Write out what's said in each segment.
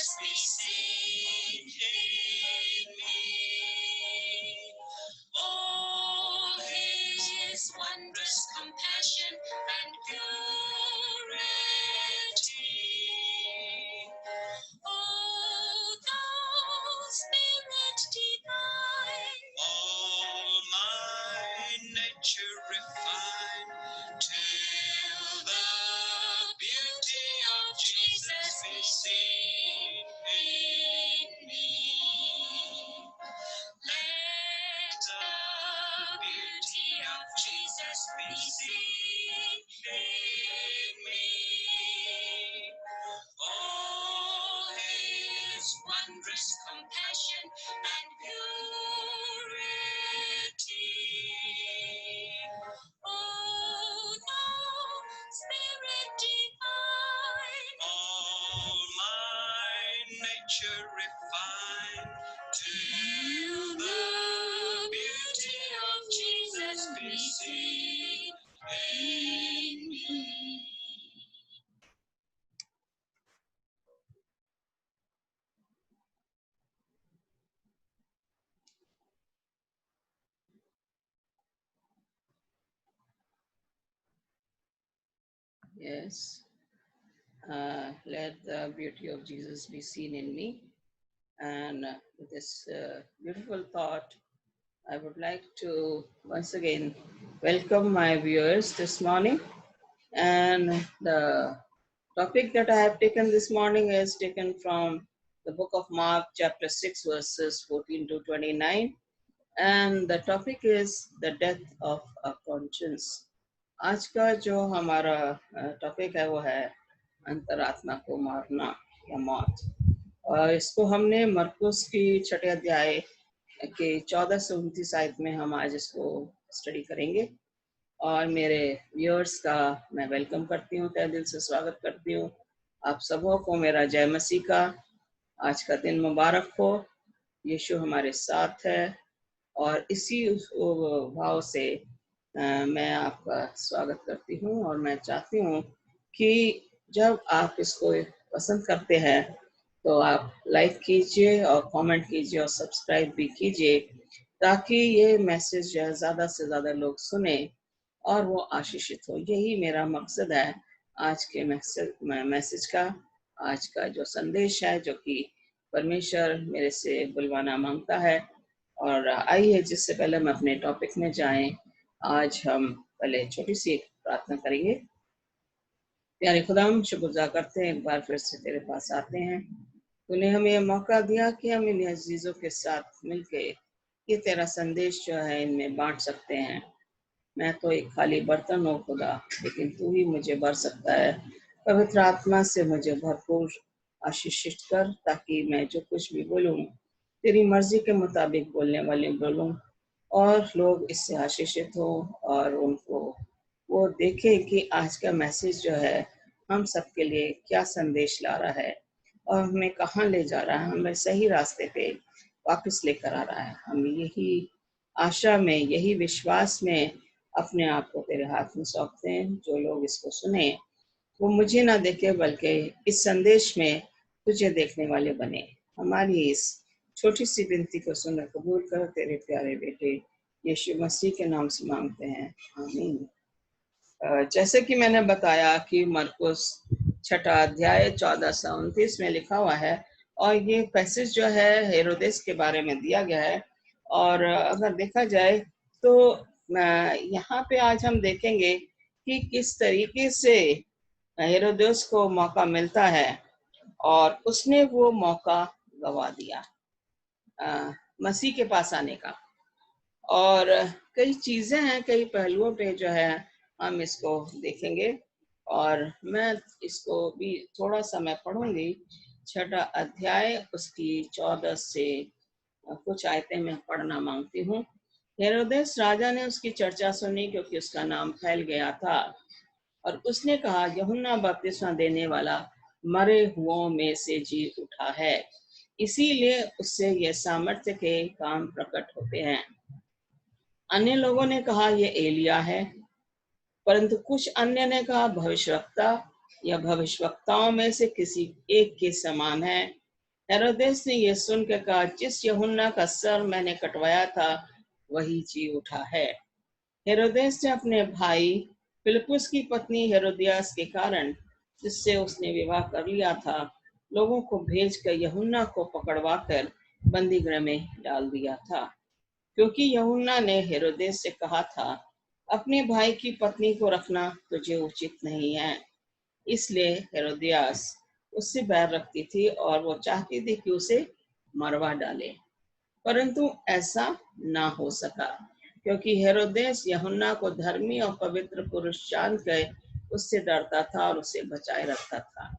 Jesus be seen in me. All his wondrous compassion and purity. O thou Spirit divine, all my nature refine, till the beauty of Jesus be seen in me. Let the beauty of Jesus be seen in me. All his wondrous compassion and purity. O thou Spirit divine, all my nature refine, till the beauty of Jesus be seen in me. Yes, let the beauty of Jesus be seen in me. And with this beautiful thought, I would like to once again welcome my viewers this morning. And the topic that I have taken this morning is taken from the book of Mark, chapter 6, verses 14 to 29. And the topic is the death of a conscience. आज का जो हमारा topic है वो है अंतरात्मा को मारना या मौत, और इसको हमने मरकुस की 6 अध्याय के 14 से 29 आयत में हम आज इसको स्टडी करेंगे। और मेरे व्यूअर्स का मैं वेलकम करती हूँ, तहे दिल से स्वागत करती हूँ। आप सबों को मेरा जय मसीह का आज का दिन मुबारक हो। यीशु हमारे साथ है और इसी भाव से मैं आपका स्वागत करती हूँ। और मैं चाहती हूँ कि जब आप इसको पसंद करते हैं तो आप लाइक कीजिए और कमेंट कीजिए और सब्सक्राइब भी कीजिए, ताकि ये मैसेज ज़्यादा से ज़्यादा लोग सुने और वो आशीषित हो। यही मेरा मकसद है आज के मैसेज का, आज का जो संदेश है जो कि परमेश्वर मेरे से बुलवाना मांगता है। और आइए, जिससे पहले हम अपने टॉपिक में जाएं, आज हम पहले छोटी सी एक प्रार्थना करेंगे। प्यारे खुदा, हम शुक्रगुजार करते हैं, एक बार फिर से तेरे पास आते हैं। तूने हमें यह मौका दिया कि हम इन अजीजों के साथ मिलके ये तेरा संदेश जो है इनमें बांट सकते हैं। मैं तो एक खाली बर्तन हूँ खुदा, लेकिन तू ही मुझे भर सकता है। पवित्र आत्मा से मुझे भरपूर आशीषित कर, ताकि मैं जो कुछ भी बोलूँ तेरी मर्जी के मुताबिक बोलने वाले बोलूँ और लोग इससे आशीषित हो और उनको वो देखें कि आज का मैसेज जो है हम सबके लिए क्या संदेश ला रहा है और हमें कहाँ ले जा रहा है, हमें सही रास्ते पे वापस लेकर आ रहा है। हम यही आशा में, यही विश्वास में अपने आप को तेरे हाथ में सौंपते हैं। जो लोग इसको सुने वो मुझे ना देखे, बल्कि इस संदेश में तुझे देखने वाले बने। हमारी इस छोटी सी विनती को सुनकर कबूल कर, तेरे प्यारे बेटे यीशु मसीह के नाम से मांगते हैं, आमीन। जैसे कि मैंने बताया कि मरकुस 6 अध्याय 14 से 29 में लिखा हुआ है, और ये पैसेज जो है हेरोदेस के बारे में दिया गया है। और अगर देखा जाए तो यहाँ पे आज हम देखेंगे कि किस तरीके से हेरोदेस को मौका मिलता है और उसने वो मौका गवा दिया मसीह के पास आने का। और कई चीजें हैं, कई पहलुओं पे जो है हम इसको देखेंगे, और मैं इसको भी थोड़ा सा मैं पढ़ूंगी। 6 अध्याय उसकी 14 से कुछ आयतें मैं पढ़ना मांगती हूँ। हेरोदेस राजा ने उसकी चर्चा सुनी, क्योंकि उसका नाम फैल गया था, और उसने कहा, यूहन्ना बपतिस्मा देने वाला मरे हुओं में से जी उठा है, इसीलिए उससे ये सामर्थ्य के काम प्रकट होते हैं। अन्य लोगों ने कहा ये एलिया है, परंतु कुछ अन्य ने कहा भविष्यवक्ता या भविष्यवक्ताओं में से किसी एक के समान है। हेरोदेस ने यह सुनकर कहा, जिस यूहन्ना का सर मैंने कटवाया था वही जी उठा है। हेरोदेस ने अपने भाई फिलिपुस की पत्नी हेरोदियास के कारण, जिससे उसने विवाह कर लिया था, लोगों को भेजकर यूहन्ना को पकड़वाकर बंदीगृह में डाल दिया था, क्योंकि यूहन्ना ने हेरोदेस से कहा था, अपने भाई की पत्नी को रखना तुझे उचित नहीं है। इसलिए हेरोदियास उससे बैर रखती थी और वो चाहती थी कि उसे मरवा डाले, परंतु ऐसा ना हो सका, क्योंकि हेरोदेस यूहन्ना को धर्मी और पवित्र पुरुष जानकर उससे डरता था और उसे बचाए रखता था,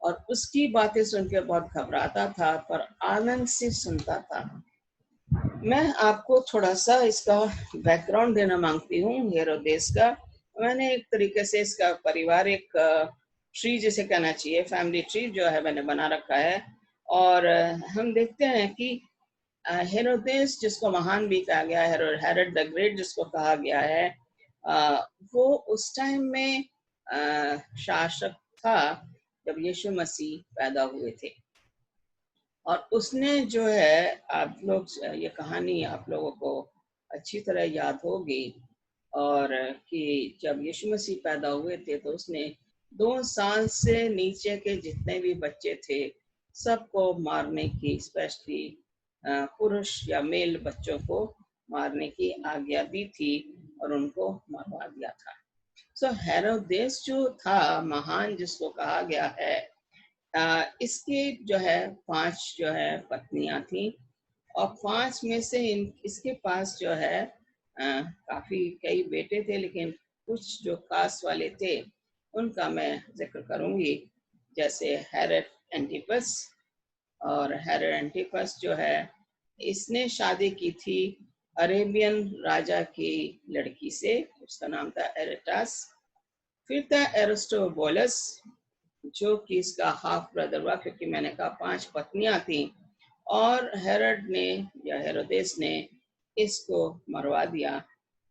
और उसकी बातें सुनकर बहुत घबराता था, पर आनंद से सुनता था। मैं आपको थोड़ा सा इसका बैकग्राउंड देना मांगती हूँ हेरोदेस का। मैंने एक तरीके से इसका पारिवारिक ट्री जिसे कहना चाहिए, फैमिली ट्री जो है मैंने बना रखा है। और हम देखते हैं कि हेरोदेस जिसको महान भी कहा गया है, हेरोड द ग्रेट जिसको कहा गया है, वो उस टाइम में शासक था जब यीशु मसीह पैदा हुए थे। और उसने जो है, आप लोग ये कहानी आप लोगों को अच्छी तरह याद होगी, और कि जब यीशु मसीह पैदा हुए थे तो उसने 2 साल से नीचे के जितने भी बच्चे थे सबको मारने की, स्पेशली पुरुष या मेल बच्चों को मारने की आज्ञा दी थी और उनको मरवा दिया था। सो हेरोदेस जो था महान जिसको कहा गया है, इसके जो है 5 जो है पत्नियां थी, और 5 में से इसके पास जो है काफी कई बेटे थे, लेकिन कुछ जो खास वाले थे उनका मैं जिक्र करूंगी, जैसे हेरोड एंटिपस। और हेरोड एंटिपस जो है, इसने शादी की थी अरेबियन राजा की लड़की से, उसका नाम था एरेटास। फिर था एरिस्टोबुलस, जो कि इसका हाफ ब्रदर हुआ, क्योंकि मैंने कहा 5 पत्नियां थी, और हेरोड ने या हेरोदेस ने इसको मरवा दिया।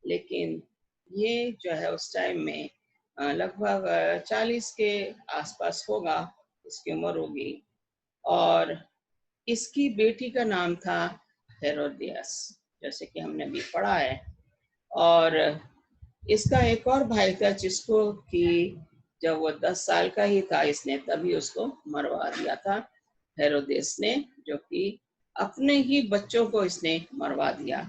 लेकिन ये जो है उस टाइम में लगभग 40 के आसपास होगा, इसकी उम्र होगी, और इसकी बेटी का नाम था हेरोदियस, जैसे कि हमने अभी पढ़ा है। और इसका एक और भाई था जिसको कि जब वो 10 साल का ही था, इसने तभी उसको मरवा दिया था हेरोदेस ने, जो कि अपने ही बच्चों को इसने मरवा दिया।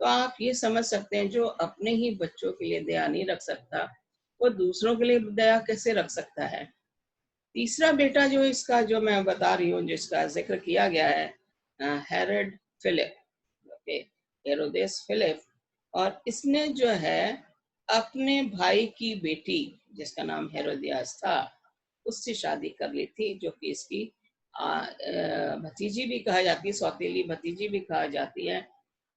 तो आप ये समझ सकते हैं, जो अपने ही बच्चों के लिए दया नहीं रख सकता, वो दूसरों के लिए दया कैसे रख सकता है। तीसरा बेटा जो इसका, जो मैं बता रही हूँ, जिसका जिक्र किया गया है, हेरोड फिलिप, ओके, हेरोदेस फिलिप। और इसने जो है अपने भाई की बेटी जिसका नाम हेरोदियास था उससे शादी कर ली थी, जो कि इसकी भतीजी भी कहा जाती है, सौतेली भतीजी भी कहा जाती है।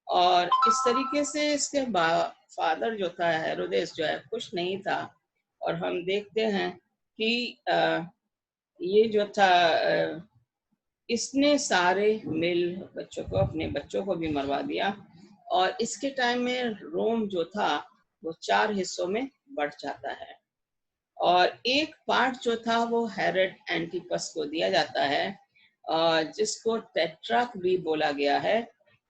और इस तरीके से इसके फादर जो था हेरोदेस जो है खुश नहीं था, और हम देखते हैं कि ये जो था इसने सारे मेल बच्चों को, अपने बच्चों को भी मरवा दिया। और इसके टाइम में रोम जो था वो 4 हिस्सों में बढ़ जाता है, और एक पार्ट जो था वो हेरोड एंटिपस को दिया जाता है, जिसको टेट्रार्क भी बोला गया है,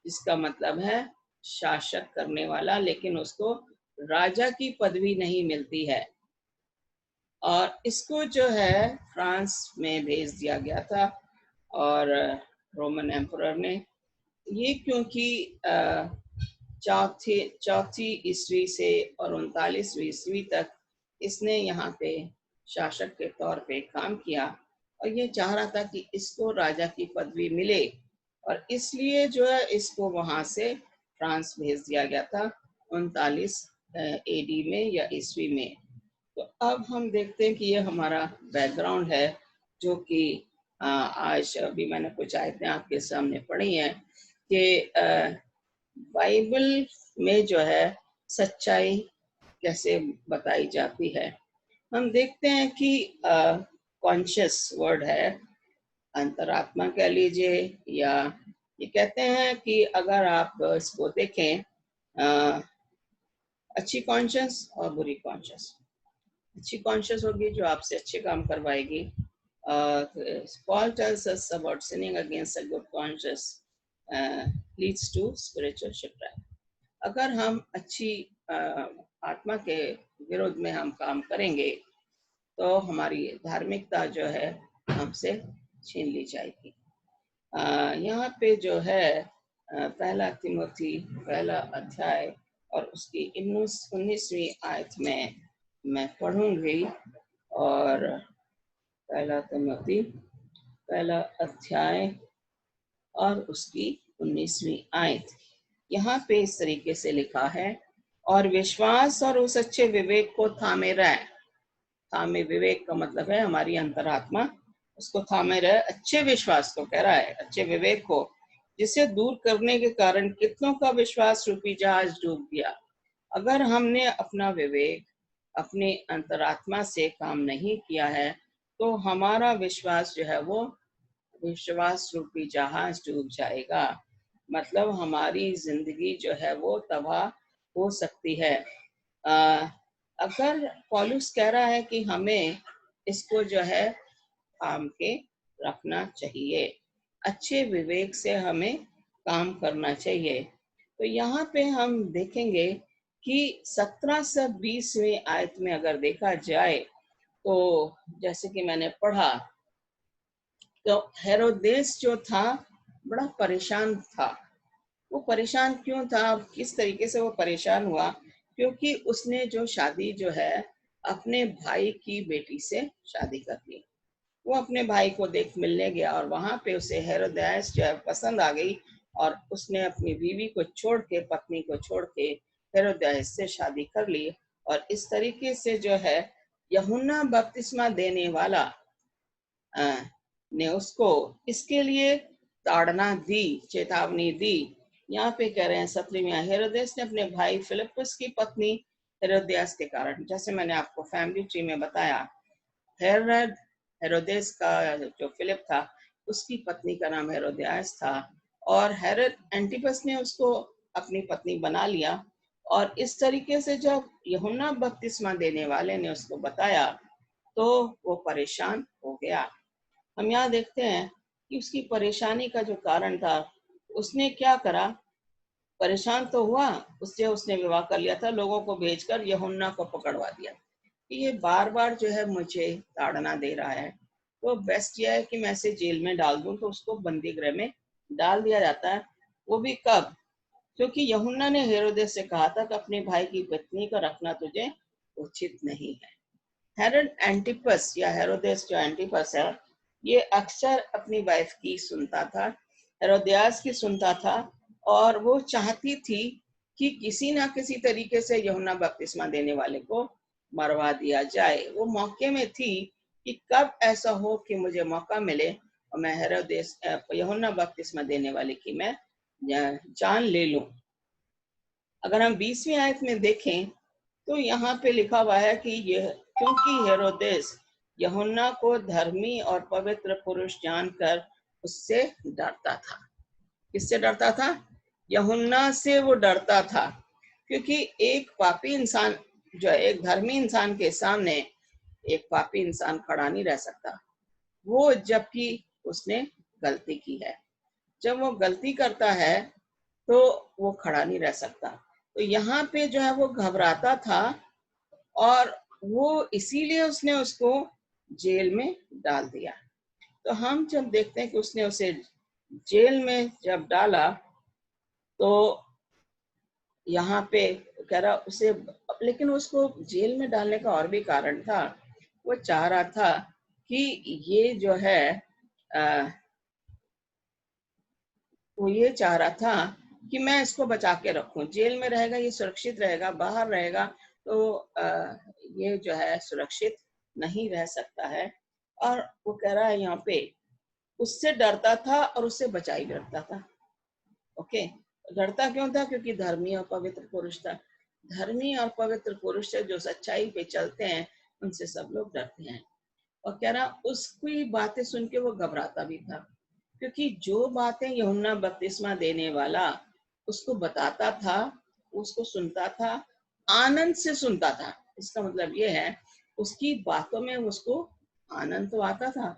जिसका मतलब है शासक करने वाला, लेकिन उसको राजा की पदवी नहीं मिलती है। और इसको जो है फ्रांस में भेज दिया गया था, और रोमन एम्परर ने ये, क्योंकि चौथी ईस्वी से और 39वीं ईस्वी तक इसने यहाँ पे शासक के तौर पे काम किया, और ये चाह रहा था कि इसको राजा की पदवी मिले, और इसलिए जो है इसको वहां से फ्रांस भेज दिया गया था 39 एडी में या ईस्वी में। तो अब हम देखते हैं कि ये हमारा बैकग्राउंड है, जो कि आज अभी मैंने कुछ आयतें आपके सामने पढ़ी हैं कि बाइबल में जो है सच्चाई कैसे बताई जाती है। हम देखते हैं कि कॉन्शियस वर्ड है, अंतरात्मा कह लीजिए, या ये कहते हैं कि अगर आप इसको देखें, अच्छी कॉन्शियस और बुरी कॉन्शियस। अच्छी कॉन्शियस होगी जो आपसे अच्छे काम करवाएगी, Paul tells us about sinning against a good conscience leads to spiritual shipwreck. अगर हम अच्छी आत्मा के विरोध में हम काम करेंगे तो हमारी धार्मिकता जो है हमसे छीन ली जाएगी। यहाँ पे जो है पहला तिमोथी पहला अध्याय और उसकी 19वीं आयत में मैं पढ़ूंगी। और पहला तिमोथी पहला अध्याय और उसकी 19वीं आयत, यहाँ पे इस तरीके से लिखा है, और विश्वास और उस अच्छे विवेक को थामे रहे। थामे विवेक का मतलब है हमारी अंतरात्मा, उसको थामे रहे, अच्छे विश्वास को कह रहा है, अच्छे विवेक को, जिसे दूर करने के कारण कितनों का विश्वास रूपी जहाज डूब गया। अगर हमने अपना विवेक अपनी अंतरात्मा से काम नहीं किया है तो हमारा विश्वास जो है वो विश्वास रूपी जहाज डूब जाएगा। मतलब हमारी जिंदगी जो है वो तबाह हो सकती है। अगर पौलुस कह रहा है कि हमें इसको जो है थाम के रखना चाहिए, अच्छे विवेक से हमें काम करना चाहिए। तो यहाँ पे हम देखेंगे कि 17 से 20वीं आयत में अगर देखा जाए तो जैसे कि मैंने पढ़ा तो हेरोदेस जो था बड़ा परेशान था। वो परेशान क्यों था, किस तरीके से वो परेशान हुआ, क्योंकि उसने जो शादी जो है अपने भाई की बेटी से शादी कर ली। वो अपने भाई को देख मिलने गया और वहां पे उसे हेरोदेस जो है पसंद आ गई और उसने अपनी बीवी को छोड़ के, पत्नी को छोड़ के हेरोदेस से शादी कर ली। और इस तरीके से जो है यूहन्ना बपतिस्मा देने वाला ने उसको इसके लिए ताड़ना दी, चेतावनी दी। यहाँ पे कह रहे हैं 17वीं, हेरोदेस ने अपने भाई फिलिप्पुस की पत्नी हेरोदियास के कारण, जैसे मैंने आपको फैमिली ट्री में बताया, हेरोदेस का जो फिलिप था उसकी पत्नी का नाम हेरोदियास था, और हेरोद एंटिपस ने उसको अपनी पत्नी बना लिया। और इस तरीके से जब यूहन्ना बपतिस्मा देने वाले ने उसको बताया तो वो परेशान हो गया। हम यहाँ देखते हैं कि उसकी परेशानी का जो कारण था, उसने क्या करा, परेशान तो हुआ, उसने विवाह कर लिया था, लोगों को भेजकर यूहन्ना को पकड़वा दिया कि ये बार बार जो है मुझे ताड़ना दे रहा है, तो बेस्ट यह है कि मैं इसे जेल में डाल दूं। तो उसको बंदी गृह में डाल दिया जाता है। वो भी कब, क्योंकि यूहन्ना ने हेरोदेस से कहा था कि अपने भाई की पत्नी का रखना तुझे उचित नहीं है। हेरोड एंटिपस या हेरोदेस जो एंटिपस है, ये अक्सर अपनी वाइफ की सुनता था, हेरोदियास की सुनता था, और वो चाहती थी कि किसी ना किसी तरीके से यूहन्ना बपतिस्मा देने वाले को मरवा दिया जाए। वो मौके में थी कि कब ऐसा हो कि मुझे मौका मिले और मैं हेरोदेस यूहन्ना बपतिस्मा देने वाले की मैं जान ले लूं। अगर हम 20वीं आयत में देखें तो यहाँ पे लिखा हुआ है कि यह, क्योंकि हेरोदेस यूहन्ना को धर्मी और पवित्र पुरुष जानकर उससे डरता था। किससे डरता था? यूहन्ना से वो डरता था, क्योंकि एक पापी इंसान जो है, एक धर्मी इंसान के सामने एक पापी इंसान खड़ा नहीं रह सकता, वो जबकि उसने गलती की है। जब वो गलती करता है तो वो खड़ा नहीं रह सकता। तो यहाँ पे जो है वो घबराता था और वो इसीलिए उसने उसको जेल में डाल दिया। तो हम जब देखते हैं कि उसने उसे जेल में जब डाला तो यहाँ पे कह रहा उसे, लेकिन उसको जेल में डालने का और भी कारण था। वो चाह रहा था कि ये जो है वो ये चाह रहा था कि मैं इसको बचा के रखूं, जेल में रहेगा ये सुरक्षित रहेगा, बाहर रहेगा तो ये जो है सुरक्षित नहीं रह सकता है। और वो कह रहा है यहाँ पे उससे डरता था और उससे बचाई डरता था। ओके, डरता क्यों था? क्योंकि धर्मी और पवित्र पुरुष था। धर्मी और पवित्र पुरुष से जो सच्चाई पे चलते हैं उनसे सब लोग डरते हैं। और कह रहा उसकी बातें सुन के वो घबराता भी था, क्योंकि जो बातें यूहन्ना बपतिस्मा देने वाला उसको बताता था, उसको सुनता था, आनंद से सुनता था। इसका मतलब ये है उसकी बातों में उसको आनंद तो आता था,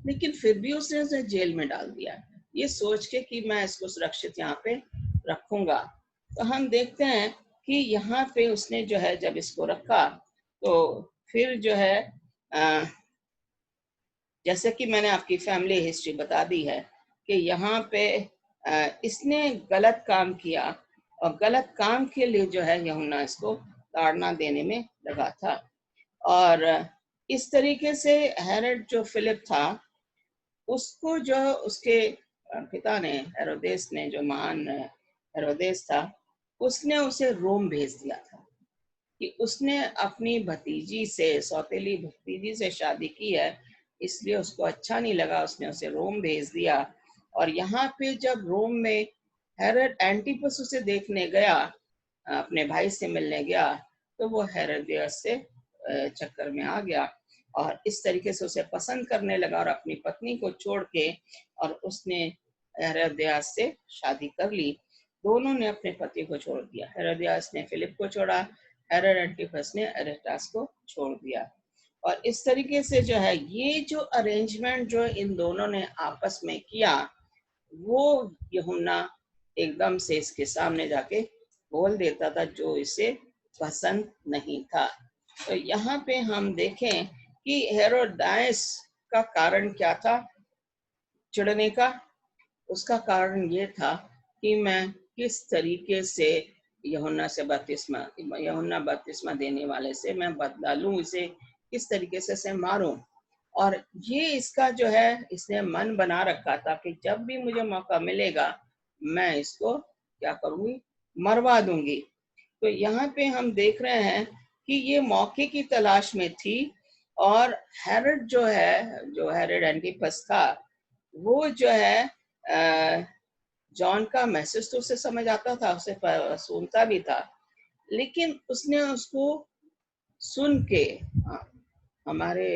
लेकिन फिर भी उसने उसे जेल में डाल दिया, ये सोच के कि मैं इसको सुरक्षित यहाँ पे रखूंगा। तो हम देखते हैं कि यहाँ पे उसने जो है जब इसको रखा तो फिर जो है अ, जैसे कि मैंने आपकी फैमिली हिस्ट्री बता दी है कि यहाँ पे इसने गलत काम किया और गलत काम के लिए जो है यूहन्ना इसको ताड़ना देने में लगा था। और इस तरीके से हेरोड जो फिलिप था उसको जो उसके पिता ने, हेरोदेस ने, जो महान हेरोदेस था, उसने उसे रोम भेज दिया था कि उसने अपनी भतीजी से, सौतेली भतीजी से शादी की है, इसलिए उसको अच्छा नहीं लगा, उसने उसे रोम भेज दिया। और यहाँ पे जब रोम में हेरोड एंटिपस उसे देखने गया, अपने भाई से मिलने गया, तो वो हेरोदियस से चक्कर में आ गया और इस तरीके से उसे पसंद करने लगा और अपनी पत्नी को छोड़ के और उसने हेरोदियास से शादी कर ली। दोनों ने अपने पति को छोड़ दिया, हेरोदियास ने फिलिप को छोड़ा, हेरोड एंटिपस ने अरेस्टास को छोड़ दिया। और इस तरीके से जो है ये जो अरेंजमेंट जो इन दोनों ने आपस में किया, वो यूहन्ना एकदम से इसके सामने जाके बोल देता था जो इसे पसंद नहीं था। तो यहाँ पे हम देखें कि हेरोदायस का कारण क्या था चिढ़ने का। उसका कारण ये था कि मैं किस तरीके से यूहन्ना बपतिस्मा देने वाले से मैं बदला लूं, इसे किस तरीके से मारूं। और ये इसका जो है इसने मन बना रखा था कि जब भी मुझे मौका मिलेगा मैं इसको क्या करूंगी, मरवा दूंगी। तो यहाँ पे हम देख रहे हैं कि ये मौके की तलाश में थी। और हेरोड जो है, जो हेरोड एंटिपस था, वो जो है जॉन का मैसेज तो उसे समझ आता था, उसे सुनता भी था, लेकिन उसने उसको सुन के हमारे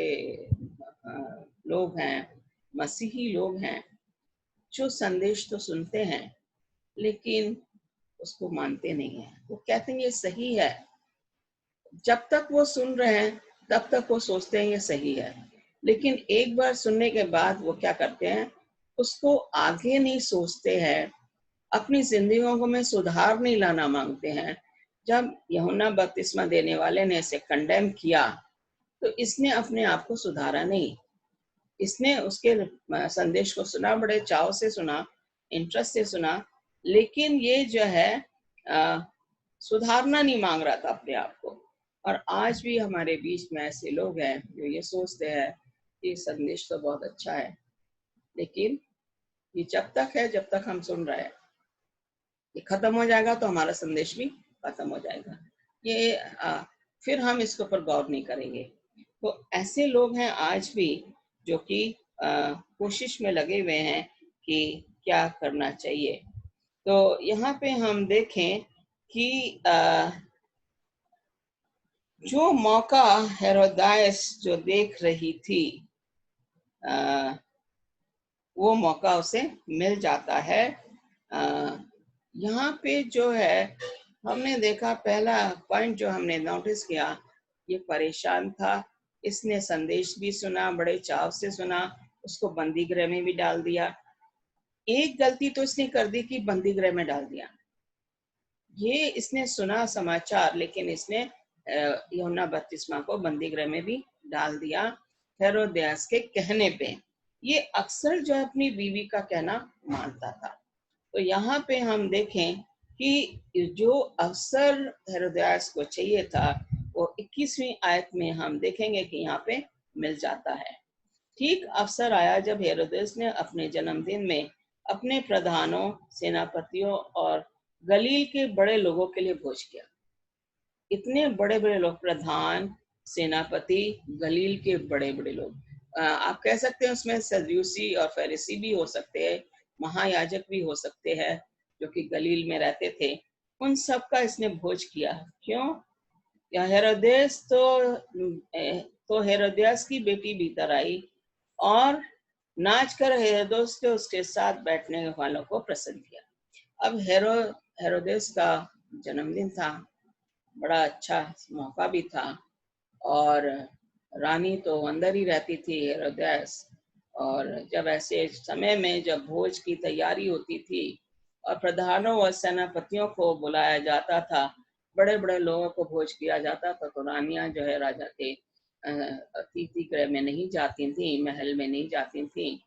लोग हैं, मसीही लोग हैं, जो संदेश तो सुनते हैं लेकिन उसको मानते नहीं है। वो कहते हैं ये सही है, जब तक वो सुन रहे हैं तब तक वो सोचते हैं ये सही है, लेकिन एक बार सुनने के बाद वो क्या करते हैं, उसको आगे नहीं सोचते हैं, अपनी जिंदगियों में सुधार नहीं लाना मांगते हैं। जब यूहन्ना बपतिस्मा देने वाले ने इसे कंडेम किया तो इसने अपने आप को सुधारा नहीं। इसने उसके संदेश को सुना, बड़े चाव से सुना, इंटरेस्ट से सुना, लेकिन ये जो है सुधारना नहीं मांग रहा था अपने आप को। और आज भी हमारे बीच में ऐसे लोग हैं जो ये सोचते हैं कि संदेश तो बहुत अच्छा है, लेकिन ये जब तक है, जब तक हम सुन रहे हैं, ये खत्म हो जाएगा तो हमारा संदेश भी खत्म हो जाएगा। ये फिर हम इसके ऊपर गौर नहीं करेंगे। तो ऐसे लोग हैं आज भी जो कि कोशिश में लगे हुए हैं कि क्या करना चाहिए। तो यहाँ पे हम देखें कि जो मौका हेरोदायस जो देख रही थी, वो मौका उसे मिल जाता है। यहाँ पे जो है हमने देखा, पहला पॉइंट जो हमने नोटिस किया, ये परेशान था, इसने संदेश भी सुना, बड़े चाव से सुना, उसको बंदी गृह में भी डाल दिया। एक गलती तो इसने कर दी कि बंदी गृह में डाल दिया। ये इसने सुना समाचार, लेकिन इसने यूहन्ना बपतिस्मा को बंदी गृह में भी डाल दिया हेरोदियास के कहने पे। ये अक्सर जो अपनी बीवी का कहना मानता था। तो यहाँ पे हम देखें कि जो अवसर हेरोदियास को चाहिए था वो 21वीं आयत में हम देखेंगे कि यहाँ पे मिल जाता है। ठीक अवसर आया जब हेरोदेस ने अपने जन्मदिन में अपने प्रधानों, सेनापतियों और गलील के बड़े लोगों के लिए भोज किया। इतने बड़े बड़े लोग, प्रधान, सेनापति, गलील के बड़े बड़े लोग, आप कह सकते हैं उसमें सदूसी और फरीसी भी हो सकते हैं, महायाजक भी हो सकते हैं जो कि गलील में रहते थे। उन सब का इसने भोज किया। क्यों? या हेरोदेस तो हेरोदियास की बेटी भीतर आई और नाच कर हेरोदेस के उसके साथ बैठने वालों को प्रसन्न किया। अब हेरोदेस का जन्मदिन था, बड़ा अच्छा मौका भी था, और रानी तो अंदर ही रहती थी हेरोदेस, और जब ऐसे समय में जब भोज की तैयारी होती थी और प्रधानों और सेनापतियों को बुलाया जाता था, बड़े बड़े लोगों को भोज किया जाता था, तो रानियां जो है राजा के अतिथि गृह में नहीं जाती थी, महल में नहीं जाती थी,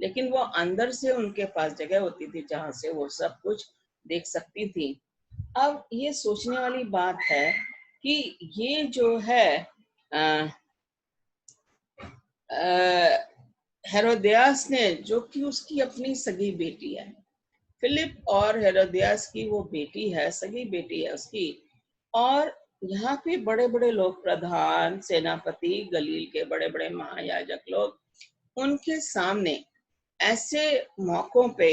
लेकिन वो अंदर से उनके पास जगह होती थी जहाँ से वो सब कुछ देख सकती थी। अब ये सोचने वाली बात है कि ये जो है अ, अ, हेरोदियास ने, जो कि उसकी अपनी सगी बेटी है, फिलिप और हेरोदियास की वो बेटी है, सगी बेटी है उसकी, और यहाँ पे बड़े बड़े लोग, प्रधान, सेनापति, गलील के बड़े बड़े महायाजक लोग, उनके सामने ऐसे मौकों पे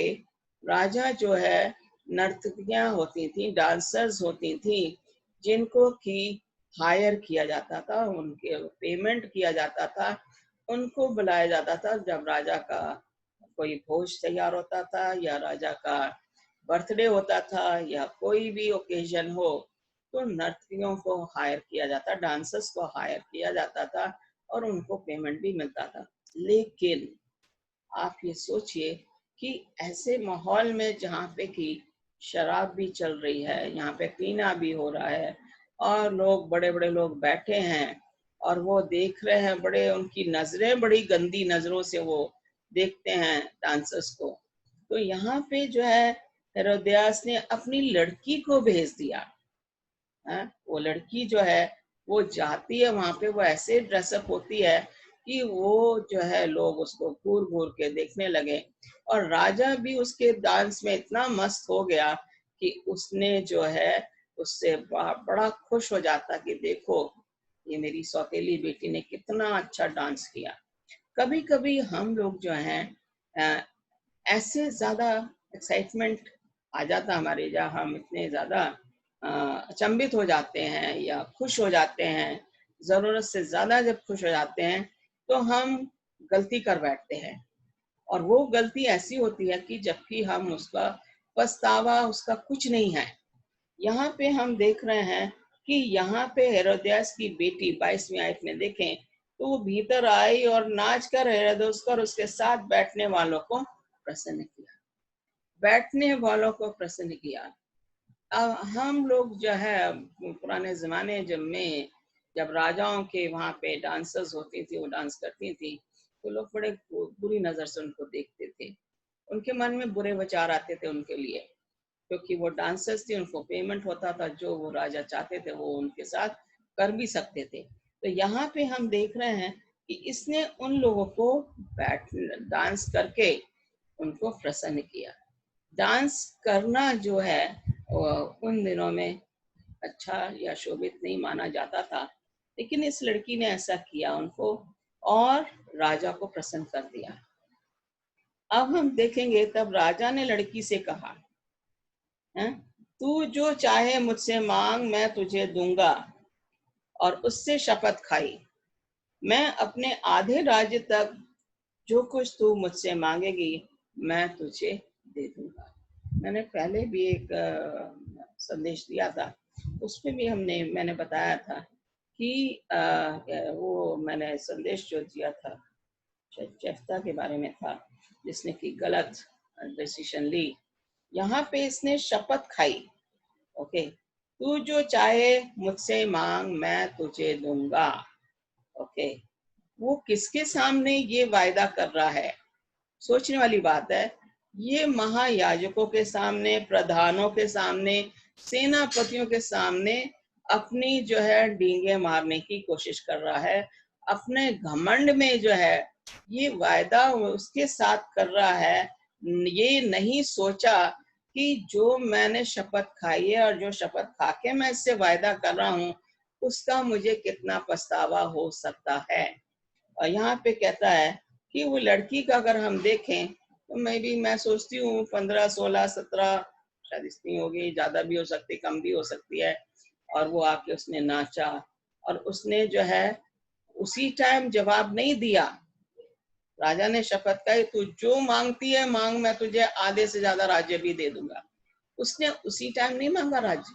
राजा जो है, नर्तकियां होती थी, डांसर्स होती थी, जिनको कि हायर किया जाता था, उनके पेमेंट किया जाता था, उनको बुलाया जाता था जब राजा का कोई भोज तैयार होता था या राजा का बर्थडे होता था या कोई भी ओकेजन हो, तो नर्तकियों को हायर किया जाता, डांसर्स को हायर किया जाता था और उनको पेमेंट भी मिलता था। लेकिन आप ये सोचिए कि ऐसे माहौल में जहाँ पे कि शराब भी चल रही है, यहाँ पे पीना भी हो रहा है और लोग, बड़े बड़े लोग बैठे हैं और वो देख रहे हैं, बड़े उनकी नजरें बड़ी गंदी नजरों से वो देखते हैं डांसर्स को। तो यहाँ पे जो है, हेरोदियास ने अपनी लड़की को भेज दिया है। वो लड़की जो है वो जाती है वहां पे, वो ऐसे ड्रेसअप होती है कि वो जो है लोग उसको घूर घूर के देखने लगे, और राजा भी उसके डांस में इतना मस्त हो गया कि उसने जो है उससे बड़ा खुश हो जाता कि देखो ये मेरी सौतेली बेटी ने कितना अच्छा डांस किया। कभी कभी हम लोग जो हैं ऐसे ज्यादा एक्साइटमेंट आ जाता हमारे, जहाँ हम इतने ज्यादा अचंभित हो जाते हैं या खुश हो जाते हैं, जरूरत से ज्यादा जब खुश हो जाते हैं तो हम गलती कर बैठते हैं, और वो गलती ऐसी होती है कि जबकि हम उसका पछतावा उसका कुछ नहीं है। यहाँ पे हम देख रहे हैं कि यहाँ पे हेरोदियास की बेटी 22वीं आयत में देखें तो वो भीतर आई और नाच कर हेरोदेस कर उसके साथ बैठने वालों को प्रसन्न किया, बैठने वालों को प्रसन्न किया। अब हम लोग जो है पुराने जमाने जब में, जब राजाओं के वहां पे डांसर्स होती थी, वो डांस करती थी, तो लोग बड़े बुरी नजर से उनको देखते थे, उनके मन में बुरे विचार आते थे उनके लिए, क्योंकि वो डांसर्स थी, उनको पेमेंट होता था, जो वो राजा चाहते थे वो उनके साथ कर भी सकते थे। तो यहाँ पे हम देख रहे हैं कि इसने उन लोगों को बैठ डांस करके उनको प्रसन्न किया। डांस करना जो है उन दिनों में अच्छा या शोभित नहीं माना जाता था, लेकिन इस लड़की ने ऐसा किया उनको, और राजा को प्रसन्न कर दिया। अब हम देखेंगे, तब राजा ने लड़की से कहा, है, तू जो चाहे मुझसे मांग, मैं तुझे दूंगा। और उससे शपथ खाई, मैं अपने आधे राज्य तक जो कुछ तू मुझसे मांगेगी मैं तुझे दे दूंगा। मैंने पहले भी एक संदेश दिया था, उसमें भी मैंने बताया था कि वो मैंने संदेश जो दिया था जेफ्ता के बारे में था, जिसने की गलत डिसीजन ली। यहाँ पे इसने शपथ खाई, ओके, तू जो चाहे मुझसे मांग मैं तुझे दूंगा। ओके, वो किसके सामने ये वायदा कर रहा है? सोचने वाली बात है। ये महायाजकों के सामने, प्रधानों के सामने, सेनापतियों के सामने अपनी जो है डींगे मारने की कोशिश कर रहा है, अपने घमंड में जो है ये वायदा उसके साथ कर रहा है। ये नहीं सोचा कि जो मैंने शपथ खाई है और जो शपथ खा के मैं इससे वायदा कर रहा हूँ उसका मुझे कितना पछतावा हो सकता है। और यहाँ पे कहता है कि वो लड़की का अगर हम देखें तो मैं सोचती हूँ 15, 16, 17 शायद इतनी होगी, ज्यादा भी हो सकती, कम भी हो सकती है। और वो आके उसने नाचा, और उसने जो है उसी टाइम जवाब नहीं दिया। राजा ने शपथ खाई, तू जो मांगती है मांग, मैं तुझे आधे से ज्यादा राज्य भी दे दूंगा। उसने उसी टाइम नहीं मांगा राज्य,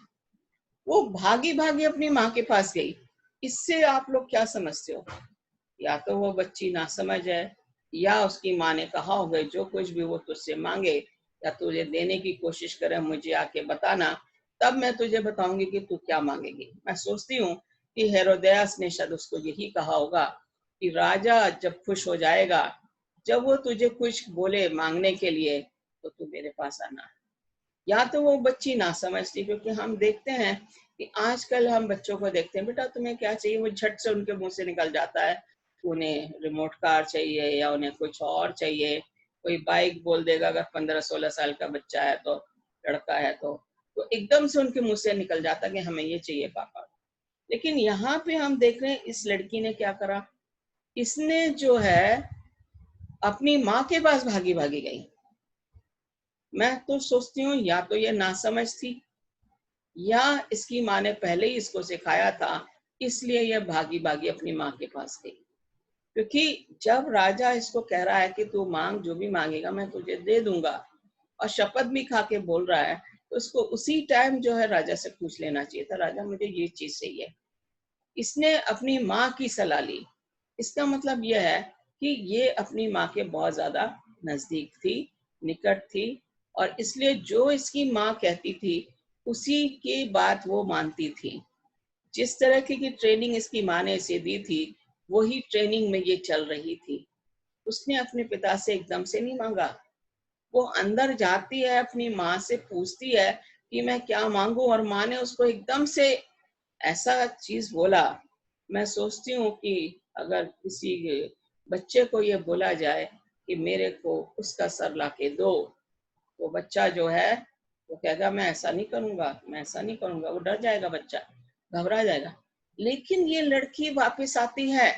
वो भागी भागी अपनी माँ के पास गई। इससे आप लोग क्या समझते हो? या तो वो बच्ची नासमझ है, या उसकी माँ ने कहा होगा जो कुछ भी वो तुझसे मांगे या तुझे देने की कोशिश करे मुझे आके बताना, तब मैं तुझे बताऊंगी कि तू क्या मांगेगी। मैं सोचती हूँ कि हेरोदेस ने शायद उसको यही कहा होगा कि राजा जब खुश हो जाएगा, जब वो तुझे कुछ बोले मांगने के लिए, तो तू मेरे पास आना। या तो वो बच्ची ना समझती, क्योंकि हम देखते हैं कि आजकल हम बच्चों को देखते हैं, बेटा तुम्हें क्या चाहिए, वो झट से उनके मुंह से निकल जाता है। उन्हें रिमोट कार चाहिए या उन्हें कुछ और चाहिए। कोई बाइक बोल देगा, अगर 15-16 साल का बच्चा है तो, लड़का है तो एकदम से उनके मुंह से निकल जाता है कि हमें ये चाहिए पापा। लेकिन यहाँ पे हम देख रहे हैं इस लड़की ने क्या करा, इसने जो है अपनी माँ के पास भागी भागी गई। मैं तो सोचती हूँ या तो ये नासमझ थी, या इसकी माँ ने पहले ही इसको सिखाया था, इसलिए यह भागी भागी अपनी माँ के पास गई। क्योंकि जब राजा इसको कह रहा है कि तू मांग, जो भी मांगेगा मैं तुझे दे दूंगा, और शपथ भी खा के बोल रहा है, तो उसको उसी टाइम जो है राजा से पूछ लेना चाहिए था, राजा मुझे ये चीज चाहिए। इसने अपनी माँ की सलाह ली। इसका मतलब यह है कि ये अपनी माँ के बहुत ज्यादा नजदीक थी, निकट थी, और इसलिए जो इसकी माँ कहती थी उसी की बात वो मानती थी। जिस तरह की ट्रेनिंग इसकी माँ ने इसे दी थी, वही ट्रेनिंग में ये चल रही थी। उसने अपने पिता से एकदम से नहीं मांगा। वो अंदर जाती है, अपनी माँ से पूछती है कि मैं क्या मांगू, और माँ ने उसको एकदम से ऐसा चीज बोला। मैं सोचती हूँ कि अगर किसी बच्चे को ये बोला जाए कि मेरे को उसका सर लाके दो, तो बच्चा जो है वो कहेगा मैं ऐसा नहीं करूंगा, मैं ऐसा नहीं करूंगा। वो डर जाएगा, बच्चा घबरा जाएगा। लेकिन ये लड़की वापस आती है।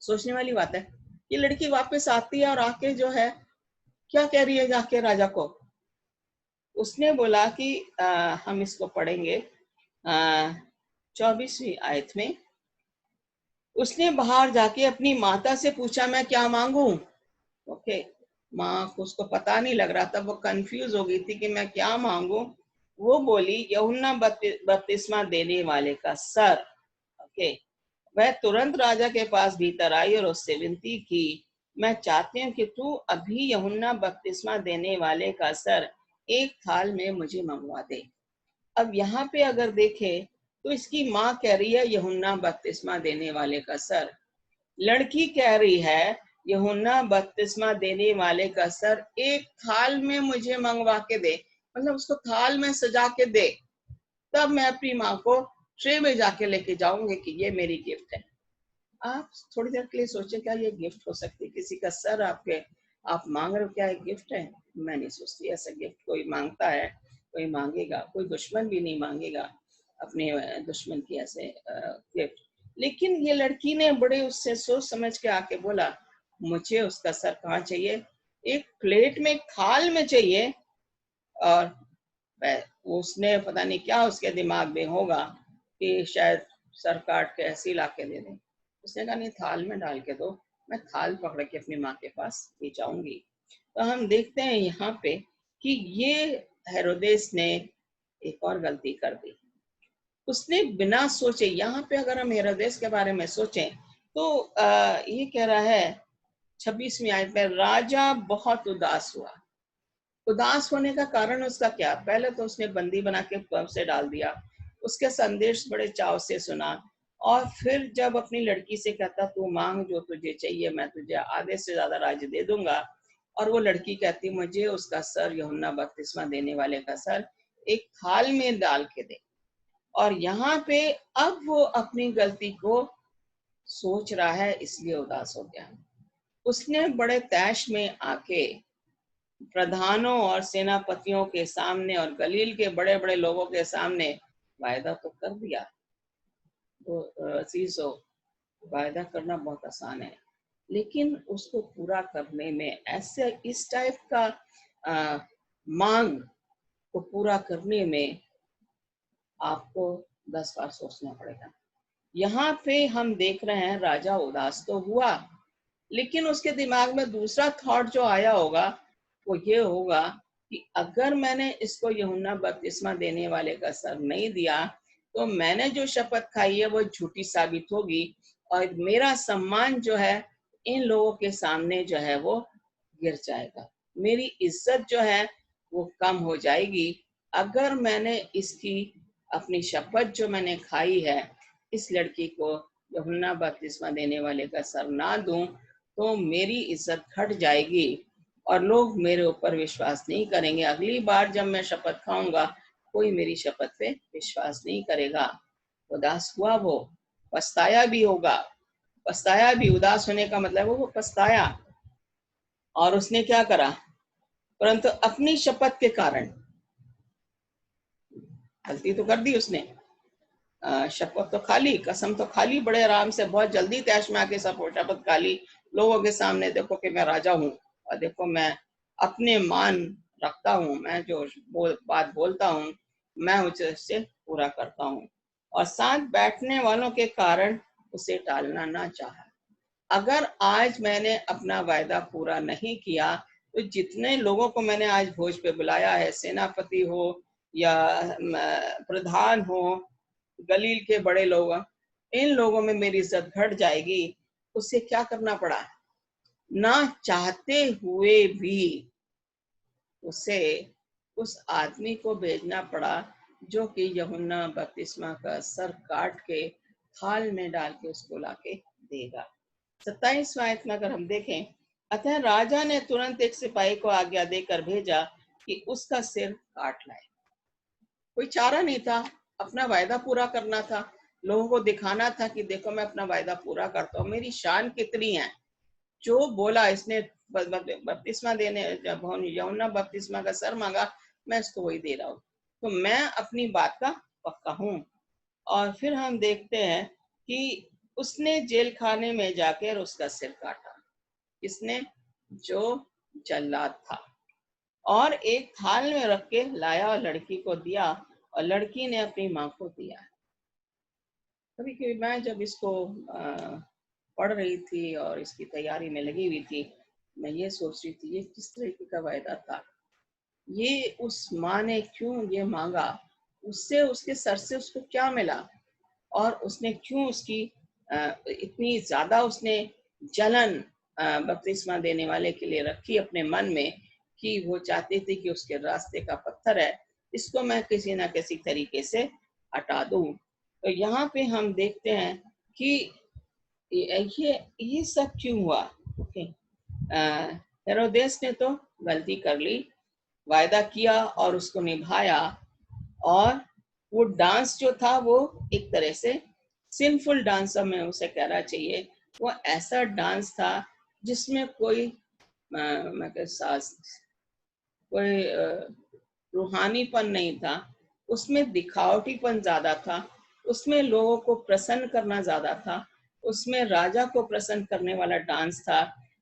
सोचने वाली बात है, ये लड़की वापस आती है और आके जो है क्या कह रही है जाके राजा को। उसने बोला कि हम इसको पढ़ेंगे 24वीं आयत में। उसने बाहर जाके अपनी माता से पूछा मैं क्या मांगू। ओके, माँ को उसको पता नहीं लग रहा था, वो कंफ्यूज हो गई थी कि मैं क्या मांगू। वो बोली यूहन्ना बपतिस्मा देने वाले का सर। ओके, वह तुरंत राजा के पास भीतर आई और उससे विनती की, मैं चाहती हूँ कि तू अभी यूहन्ना बपतिस्मा देने वाले का सर एक थाल में मुझे मंगवा दे। अब यहाँ पे अगर देखें तो इसकी माँ कह रही है यूहन्ना बपतिस्मा देने वाले का सर, लड़की कह रही है यूहन्ना बपतिस्मा देने वाले का सर एक थाल में मुझे मंगवा के दे, मतलब उसको थाल में सजा के दे, तब मैं अपनी माँ को ट्रे में जाके लेके जाऊंगी कि ये मेरी गिफ्ट है। आप थोड़ी देर के लिए सोचें, क्या ये गिफ्ट हो सकती है? किसी का सर आपके आप मांग रहे हो, क्या एक गिफ्ट है? मैं नहीं सोचती ऐसा गिफ्ट कोई मांगता है, कोई मांगेगा, कोई दुश्मन भी नहीं मांगेगा अपने दुश्मन की ऐसे गिफ्ट। लेकिन ये लड़की ने बड़े उससे सोच समझ के आके बोला मुझे उसका सर कहाँ चाहिए, एक प्लेट में, एक थाल में चाहिए। और उसने पता नहीं क्या उसके दिमाग में होगा कि शायद सर काट के ऐसे ही ला के दे दें। उसने कहा नहीं, थाल में डाल के दो, मैं थाल पकड़ के अपनी माँ के पास ले जाऊंगी। तो हम देखते हैं यहाँ पे कि ये हेरोदेस ने एक और गलती कर दी। उसने बिना सोचे, यहाँ पे अगर हम हेरोदेस के बारे में सोचें तो ये कह रहा है 26वीं आयत में, राजा बहुत उदास हुआ। उदास होने का कारण उसका क्या? पहले तो उसने बंदी बना के पब से डाल दिया, उसके संदेश बड़े चाव से सुना, और फिर जब अपनी लड़की से कहता तू मांग जो तुझे चाहिए, मैं तुझे आधे से ज्यादा राज्य दे दूंगा, और वो लड़की कहती मुझे उसका सर, यूहन्ना बपतिस्मा देने वाले का सर एक थाल में डाल के दे। और यहाँ पे अब वो अपनी गलती को सोच रहा है, इसलिए उदास हो गया। उसने बड़े तैश में आके प्रधानों और सेनापतियों के सामने और गलील के बड़े बड़े लोगों के सामने वायदा तो कर दिया। तो चीजों वायदा करना बहुत आसान है, लेकिन उसको पूरा करने में ऐसे इस टाइप का मांग को पूरा करने में आपको 10 बार सोचना पड़ेगा। यहाँ पे हम देख रहे हैं राजा उदास तो हुआ, लेकिन उसके दिमाग में दूसरा थॉट जो आया होगा वो ये होगा कि अगर मैंने इसको यूहन्ना बपतिस्मा देने वाले का सर नहीं दिया, तो मैंने जो शपथ खाई है वो झूठी साबित होगी, और मेरा सम्मान जो है इन लोगों के सामने जो है वो गिर जाएगा। मेरी इज्जत जो है वो कम हो जाएगी अगर मैंने इसकी अपनी शपथ जो मैंने खाई है, इस लड़की को यूहन्ना बपतिस्मा देने वाले का सर ना दूं, तो मेरी इज्जत घट जाएगी और लोग मेरे ऊपर विश्वास नहीं करेंगे। अगली बार जब मैं शपथ खाऊंगा, कोई मेरी शपथ पे विश्वास नहीं करेगा। उदास हुआ वो, पछताया भी होगा। पछताया भी, उदास होने का मतलब वो पछताया। और उसने क्या करा? परंतु अपनी शपथ के कारण गलती तो कर दी उसने, शपथ तो खा ली, कसम तो खा ली, बड़े आराम से बहुत जल्दी तैश में आके सब शपथ खा ली लोगों के सामने। देखो कि मैं राजा हूँ और देखो मैं अपने मान रखता हूँ, मैं जो बात बोलता हूँ मैं उसे पूरा करता हूँ। और साथ बैठने वालों के कारण उसे टालना ना चाहा। अगर आज मैंने अपना वायदा पूरा नहीं किया, तो जितने लोगों को मैंने आज भोज पे बुलाया है, सेनापति हो या प्रधान हो, गलील के बड़े लोग, इन लोगों में मेरी इज्जत घट जाएगी। उसे क्या करना पड़ा? ना चाहते हुए भी उसे उस आदमी को भेजना पड़ा जो कि यूहन्ना बपतिस्मा का सर काट के थाल में डाल के उसको लाके देगा। 27वां आयत में अगर हम देखें, अतः राजा ने तुरंत एक सिपाही को आज्ञा देकर भेजा कि उसका सिर काट लाए। कोई चारा नहीं था, अपना वायदा पूरा करना था, लोगों को दिखाना था कि देखो मैं अपना वायदा पूरा करता हूँ, मेरी शान कितनी है। जो बोला इसने बपतिस्मा देने, जब यूहन्ना बपतिस्मा का सर मांगा, मैं इसको वही दे रहा हूँ, तो मैं अपनी बात का पक्का हूँ। और फिर हम देखते हैं कि उसने जेल खाने में जाकर उसका सिर काटा। किसने? जो जल्लाद था। और एक थाल में रख के लाया और लड़की को दिया, और लड़की ने अपनी माँ को दिया। कभी कभी मैं जब इसको पढ़ रही थी और इसकी तैयारी में लगी हुई थी, मैं ये सोच रही थी ये किस तरीके का वायदा था। ये उस माँ ने क्यों ये मांगा? उससे, उसके सर से उसको क्या मिला? और उसने क्यों उसकी इतनी ज्यादा उसने जलन बपतिस्मा देने वाले के लिए रखी अपने मन में, कि वो चाहती थी कि उसके रास्ते का पत्थर है, इसको मैं किसी ना किसी तरीके से हटा दूं। तो यहाँ पे हम देखते हैं कि ये सब क्यों हुआ। ओके, हेरोदेस ने तो गलती कर ली, वायदा किया और उसको निभाया, और वो डांस जो था वो एक तरह से सिंफुल डांस में उसे कहना चाहिए। वो ऐसा डांस था जिसमें कोई मैं कोई रूहानीपन नहीं था, उसमें दिखावटीपन ज्यादा था, उसमें लोगों को प्रसन्न करना ज्यादा था, उसमें राजा को प्रसन्न करने वाला डांस था।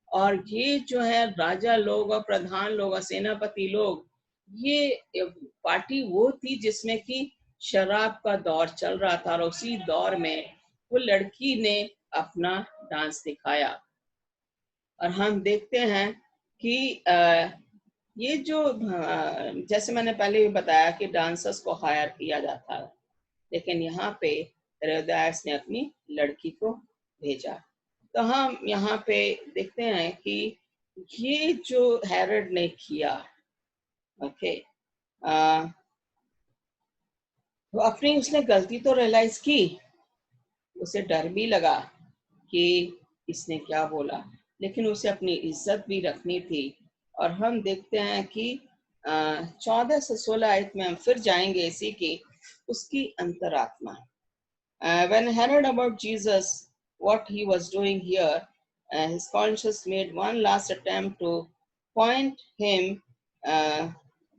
और ये जो है राजा लोग और प्रधान लोग और सेनापति लोग, ये पार्टी वो थी जिसमें कि शराब का दौर चल रहा था, और उसी दौर में वो लड़की ने अपना डांस दिखाया। और हम देखते हैं कि ये जो जैसे मैंने पहले भी बताया कि डांसर्स को हायर किया जाता है, लेकिन यहाँ पे हेरोदेस ने अपनी लड़की को भेजा। तो हम यहाँ पे देखते हैं कि ये जो हेरोड ने किया, ओके, तो अपनी उसने गलती तो रियलाइज की, उसे डर भी लगा कि इसने क्या बोला, लेकिन उसे अपनी इज्जत भी रखनी थी। और हम देखते हैं कि 14 से 16 आयत में हम फिर जाएंगे इसी की, उसकी अंतरात्मा। When Herod about Jesus, what he was doing here, his conscience made one last attempt to point him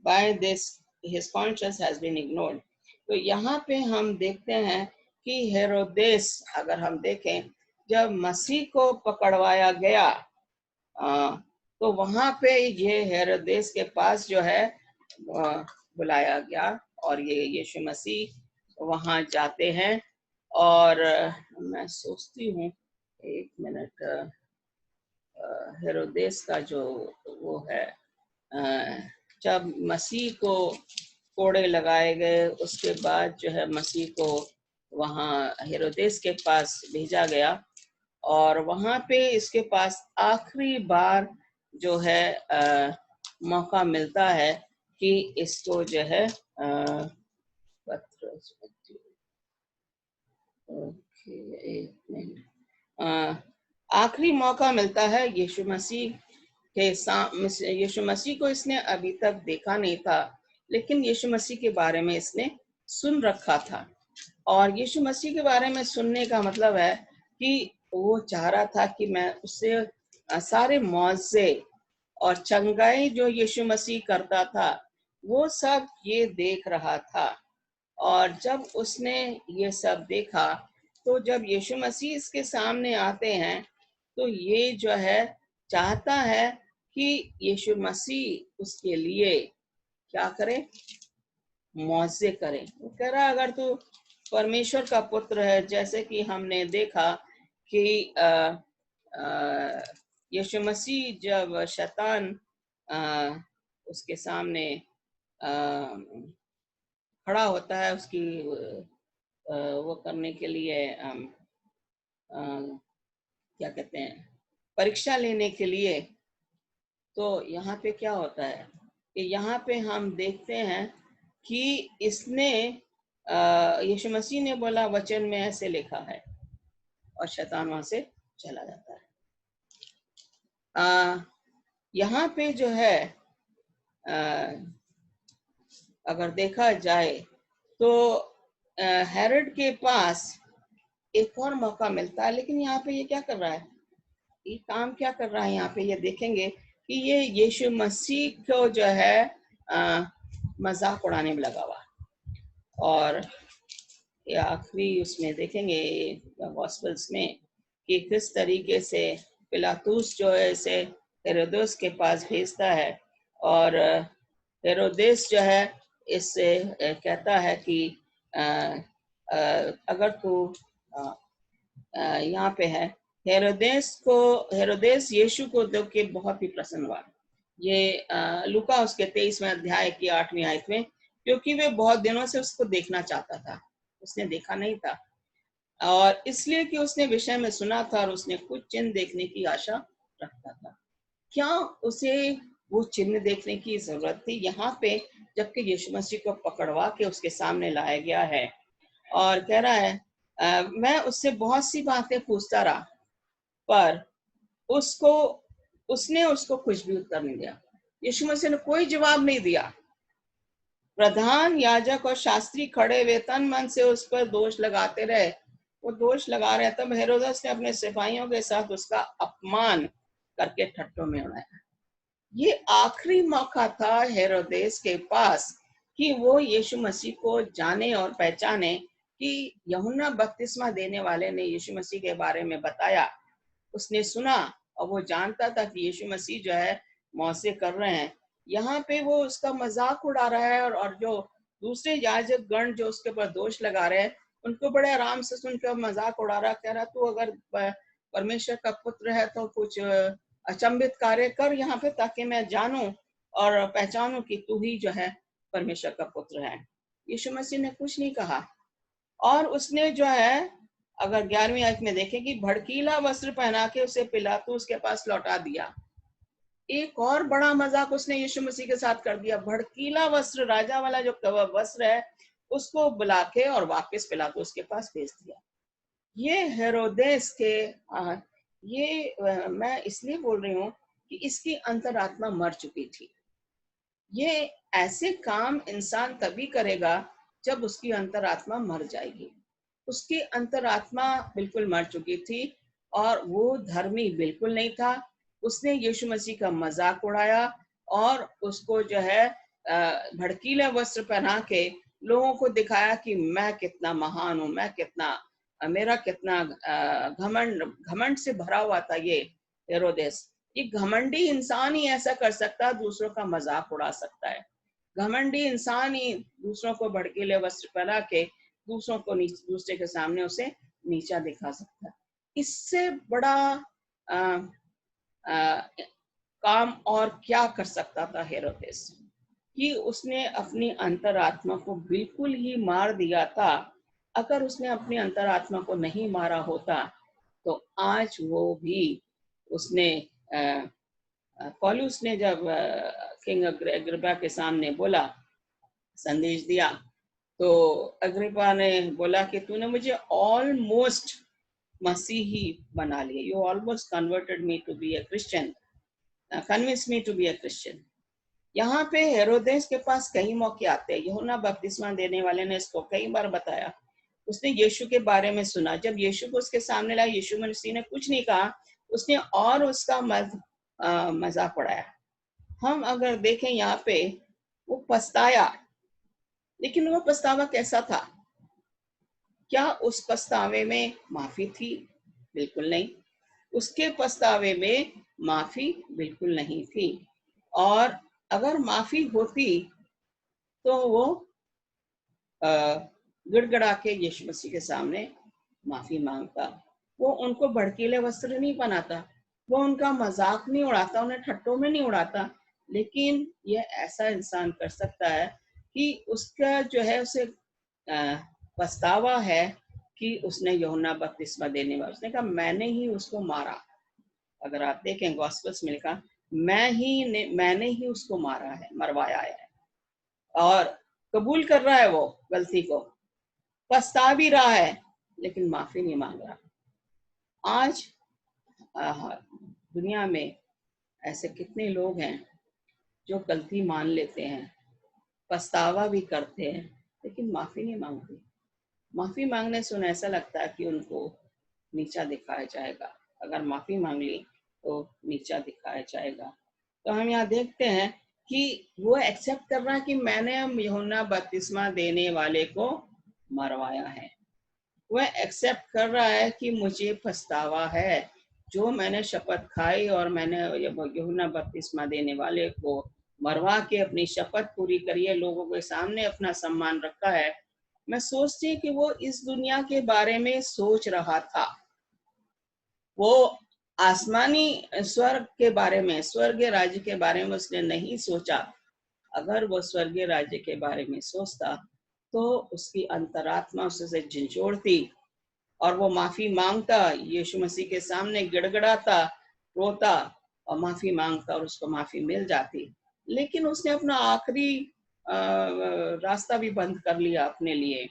by this, his conscience has been ignored. तो यहाँ पे हम देखते हैं कि हेरोदेस, अगर हम देखें, जब मसीह को पकड़वाया गया तो वहां पे ये हेरोदेस के पास जो है बुलाया गया, और ये यीशु मसीह वहां जाते हैं। और मैं सोचती हूँ, एक मिनट, हेरोदेस का जो वो है, जब मसीह को कोड़े लगाए गए, उसके बाद जो है मसीह को वहाँ हेरोदेस के पास भेजा गया, और वहां पे इसके पास आखिरी बार जो है मौका मिलता है कि इसको जो है पत्र, ओके एक मिनट, आखिरी मौका मिलता है यीशु मसीह के सामने। यीशु मसीह को इसने अभी तक देखा नहीं था, लेकिन यीशु मसीह के बारे में इसने सुन रखा था। और यीशु मसीह के बारे में सुनने का मतलब है कि वो चाह रहा था कि मैं उससे सारे मौजे और चंगाई जो यीशु मसीह करता था वो सब ये देख रहा था। और जब उसने ये सब देखा, तो जब यीशु मसीह इसके सामने आते हैं तो ये जो है चाहता है कि यीशु मसीह उसके लिए क्या करे, मौजे करे। वो कह रहा अगर तू परमेश्वर का पुत्र है, जैसे कि हमने देखा कि यीशु मसीह जब शैतान उसके सामने खड़ा होता है उसकी वो करने के लिए, क्या कहते हैं, परीक्षा लेने के लिए, तो यहाँ पे क्या होता है कि यहाँ पे हम देखते हैं कि इसने यीशु मसीह ने बोला वचन में ऐसे लिखा है, और शैतान वहां से चला जाता है। यहाँ पे जो है अगर देखा जाए तो हेरोड के पास एक और मौका मिलता है, लेकिन यहाँ पे ये क्या कर रहा है, ये काम क्या कर रहा है, यहाँ पे ये देखेंगे कि ये यीशु मसीह को जो है मजाक उड़ाने में लगा हुआ। और ये आखिरी उसमें देखेंगे गॉस्पेल्स में कि किस तरीके से पिलातुस जो है इसे हेरोदेस के पास भेजता है, और हेरोदेस जो है इससे कहता है कि अगर तू यहाँ पे है, हेरोदेस यीशु को देख के बहुत ही प्रसन्न हुआ। ये लूका उसके 23वें अध्याय की 8वीं आयत में, क्योंकि वे बहुत दिनों से उसको देखना चाहता था, उसने देखा नहीं था, और इसलिए कि उसने विषय में सुना था और उसने कुछ चिन्ह देखने की आशा रखता था। क्या उसे वो चिन्ह देखने की जरूरत थी यहाँ पे, जबकि यीशु मसीह को पकड़वा के उसके सामने लाया गया है और कह रहा है मैं उससे बहुत सी बातें पूछता रहा, पर उसने उसको कुछ भी उत्तर नहीं दिया। यीशु मसीह ने कोई जवाब नहीं दिया। प्रधान याजक और शास्त्री खड़े हुए तन मन से उस पर दोष लगाते रहे, वो दोष लगा रहे। तब हेरोदेस ने अपने सिपाहियों के साथ उसका अपमान करके ठट्ठों में उड़ाया। ये आखिरी मौका था हेरोदेस के पास कि वो यीशु मसीह को जाने और पहचाने कि यूहन्ना बपतिस्मा देने वाले ने यीशु मसीह के बारे में बताया, उसने सुना और वो जानता था कि यीशु मसीह जो है मौसे कर रहे हैं। यहाँ पे वो उसका मजाक उड़ा रहा है, और जो दूसरे याजक गण जो उसके ऊपर दोष लगा रहे हैं उनको बड़े आराम से सुनकर मजाक उड़ा रहा, कह रहा तू अगर परमेश्वर का पुत्र है तो कुछ अचंभित कार्य कर यहाँ पे, ताकि मैं जानूं और पहचानूं कि तू ही जो है परमेश्वर का पुत्र है। यीशु मसीह ने कुछ नहीं कहा, और उसने जो है अगर 11वीं आयत में देखें कि भड़कीला वस्त्र पहना के उसे पिलातुस के पास लौटा दिया। एक और बड़ा मजाक उसने यीशु मसीह के साथ कर दिया। भड़कीला वस्त्र, राजा वाला जो वस्त्र है, उसको बुला के और वापस पिलातुस के पास भेज दिया। ये हेरोदेस के मैं इसलिए बोल रही हूँ कि इसकी अंतरात्मा मर चुकी थी। ये ऐसे काम इंसान तभी करेगा जब उसकी अंतरात्मा मर जाएगी। उसकी अंतरात्मा बिल्कुल मर चुकी थी और वो धर्मी बिल्कुल नहीं था। उसने यीशु मसीह का मजाक उड़ाया और उसको जो है भड़कीले वस्त्र पहना के लोगों को दिखाया कि मैं कितना महान हूँ, मैं कितना मेरा कितना घमंड से भरा हुआ था ये हेरोदेस। ये घमंडी इंसान ही ऐसा कर सकता है, दूसरों का मजाक उड़ा सकता है। घमंडी इंसान ही दूसरों को भड़कीले वस्त्र पहना के दूसरों को दूसरे के सामने उसे नीचा दिखा सकता है। इससे बड़ा काम और क्या कर सकता था हेरोदेस, कि उसने अपनी अंतरात्मा को बिल्कुल ही मार दिया था। अगर उसने अपनी अंतरात्मा को नहीं मारा होता तो आज वो भी उसने पौलुस ने जब किंग अग्रिप्पा के सामने बोला, संदेश दिया, तो अग्रिप्पा ने बोला कि तूने मुझे ऑलमोस्ट मसीही बना लिया, you almost converted me to be a Christian, convince me to be a Christian. यहाँ पे हेरोदेस के पास कई मौके आते हैं। यूहन्ना बपतिस्मा देने वाले ने इसको कई बार बताया। उसने यीशु के बारे में सुना, जब यीशु को उसके सामने लाया, यीशु मसीह ने कुछ नहीं कहा, उसने और उसका मजाक उड़ाया। हम अगर देखें यहाँ पे, वो पछताया, लेकिन वो पछतावा कैसा था? क्या उस पछतावे में माफी थी? बिल्कुल नहीं। उसके पछतावे में माफी बिल्कुल नहीं थी। और अगर माफी होती तो वो गिड़गिड़ा के यीशु मसीह के सामने माफी मांगता। वो उनको भड़कीले वस्त्र नहीं पहनाता, वो उनका मजाक नहीं उड़ाता, उन्हें ठट्टों में नहीं उड़ाता। लेकिन ये ऐसा इंसान कर सकता है कि उसका जो है उसे पछतावा है कि उसने यूहन्ना बपतिस्मा देने वाला, उसने कहा मैंने ही उसको मारा। अगर आप देखें गॉस्पेल्स में लिखा, मैंने ही उसको मारा है, मरवाया है। और कबूल कर रहा है वो गलती को, पछता भी रहा है, लेकिन माफी नहीं मांग रहा। आज दुनिया में ऐसे कितने लोग हैं जो गलती मान लेते हैं, पछतावा भी करते हैं, लेकिन माफी नहीं मांगते। माफी मांगने से उन्हें ऐसा लगता है कि उनको नीचा दिखाया जाएगा। अगर माफी मांग ली तो नीचा दिखाया जाएगा। तो हम यहाँ देखते हैं कि वो एक्सेप्ट कर रहा है कि मैंने यूहन्ना बपतिस्मा देने वाले को मरवाया है। वह एक्सेप्ट कर रहा है कि मुझे पछतावा है, जो मैंने शपथ खाई और मैंने यूहन्ना बपतिस्मा देने वाले को मरवा के अपनी शपथ पूरी करी है, लोगों के सामने अपना सम्मान रखा है। मैं सोचती कि वो इस दुनिया के बारे में सोच रहा था, वो आसमानी स्वर्ग के बारे में, स्वर्गीय राज्य के बारे में उसने नहीं सोचा। अगर वो स्वर्गीय राज्य के बारे में सोचता तो उसकी अंतरात्मा उससे झंझोड़ती और वो माफी मांगता, यीशु मसीह के सामने गिड़गिड़ाता, रोता और माफी मांगता और उसको माफी मिल जाती। लेकिन उसने अपना आखिरी रास्ता भी बंद कर लिया अपने लिए।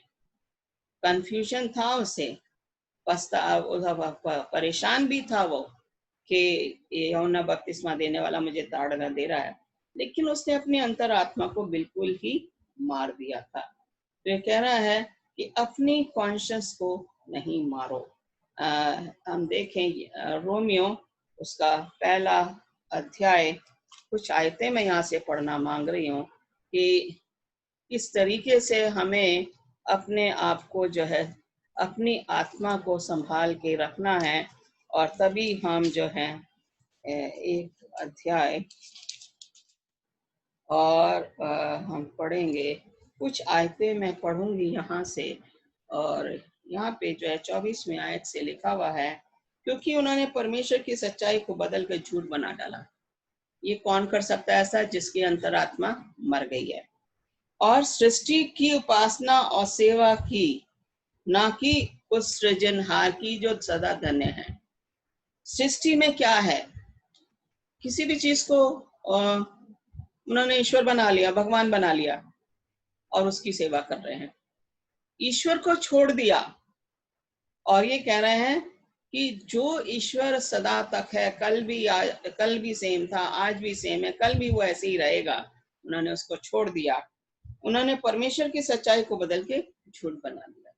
कंफ्यूजन था उसे, परेशान भी था वो कि यूहन्ना बपतिस्मा देने वाला मुझे ताड़ना दे रहा है, लेकिन उसने अपनी अंतरात्मा को बिल्कुल ही मार दिया था। तो ये कह रहा है कि अपनी कॉन्शियस को नहीं मारो। हम देखें रोमियो उसका पहला अध्याय, कुछ आयतें मैं यहाँ से पढ़ना मांग रही हूँ कि इस तरीके से हमें अपने आप को जो है, अपनी आत्मा को संभाल के रखना है, और तभी हम जो है एक अध्याय और हम पढ़ेंगे, कुछ आयतें मैं पढ़ूंगी यहाँ से। और यहाँ पे जो है 24वें आयत से लिखा हुआ है, क्योंकि उन्होंने परमेश्वर की सच्चाई को बदल कर झूठ बना डाला। ये कौन कर सकता है ऐसा? जिसकी अंतरात्मा मर गई है, और सृष्टि की उपासना और सेवा की, ना कि उस सृजनहार की जो सदा धन्य है। सृष्टि में क्या है? किसी भी चीज को उन्होंने ईश्वर बना लिया, भगवान बना लिया और उसकी सेवा कर रहे हैं। ईश्वर को छोड़ दिया और ये कह रहे हैं कि जो ईश्वर सदा तक है, कल भी सेम था, आज भी सेम है, कल भी वो ऐसे ही रहेगा, उन्होंने उसको छोड़ दिया। उन्होंने परमेश्वर की सच्चाई को बदल के झूठ बना दिया।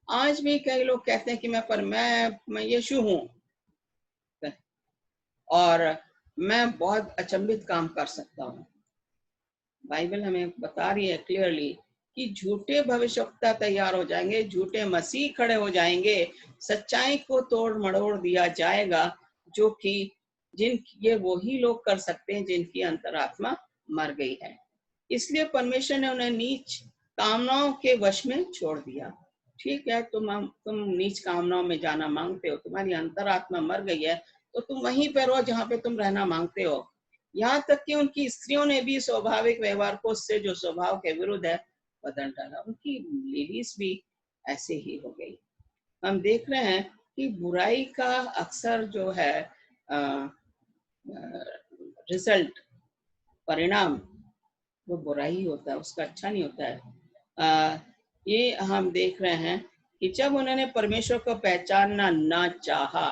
आज भी कई लोग कहते हैं कि मैं यीशु हूं और मैं बहुत अचंभित काम कर सकता हूँ। बाइबल हमें बता रही है क्लियरली कि झूठे भविष्यवक्ता तैयार हो जाएंगे, झूठे मसीह खड़े हो जाएंगे, सच्चाई को तोड़ मड़ोड़ दिया जाएगा, जो कि ये वही लोग कर सकते हैं जिनकी अंतरात्मा मर गई है। इसलिए परमेश्वर ने उन्हें नीच कामनाओं के वश में छोड़ दिया। ठीक है, तुम नीच कामनाओं में जाना मांगते हो, तुम्हारी अंतरात्मा मर गई है, तो तुम वहीं पर रहो जहाँ पे तुम रहना मांगते हो। यहाँ तक कि उनकी स्त्रियों ने भी स्वाभाविक व्यवहार को, उससे जो स्वभाव के विरुद्ध है, बदल डाला। उनकी लेडीज भी ऐसे ही हो गई। हम देख रहे हैं कि बुराई का अक्सर जो है रिजल्ट, परिणाम, वो बुरा ही होता है, उसका अच्छा नहीं होता है। ये हम देख रहे हैं कि जब उन्होंने परमेश्वर को पहचानना ना चाहा,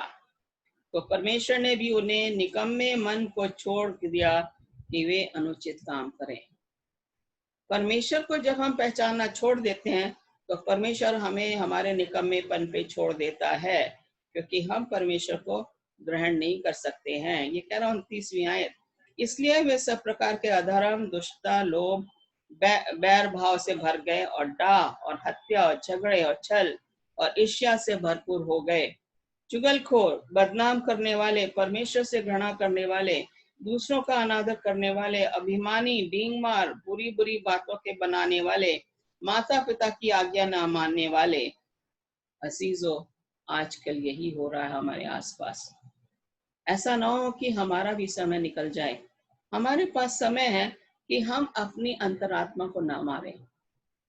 तो परमेश्वर ने भी उन्हें निकम्मे मन को छोड़ दिया कि वे अनुचित काम करें। परमेश्वर को जब हम पहचानना छोड़ देते हैं, तो परमेश्वर हमें हमारे निकम्मेपन पे छोड़ देता है, क्योंकि हम परमेश्वर को ग्रहण नहीं कर सकते हैं। ये कह रहा हूँ 29वीं आयत, इसलिए वे सब प्रकार के अधर्म, दुष्टता, लोभ, बैर भाव से भर गए और डाह और हत्या और झगड़े और छल और ईर्ष्या से भरपूर हो गए। चुगलखोर, बदनाम करने वाले, परमेश्वर से घृणा करने वाले, दूसरों का अनादर करने वाले, अभिमानी, डींगमार, बुरी बुरी बातों के बनाने वाले, माता पिता की आज्ञा ना मानने वाले। अजीजों, आजकल यही हो रहा है हमारे आसपास। ऐसा ना हो कि हमारा भी समय निकल जाए। हमारे पास समय है कि हम अपनी अंतरात्मा को ना मारें,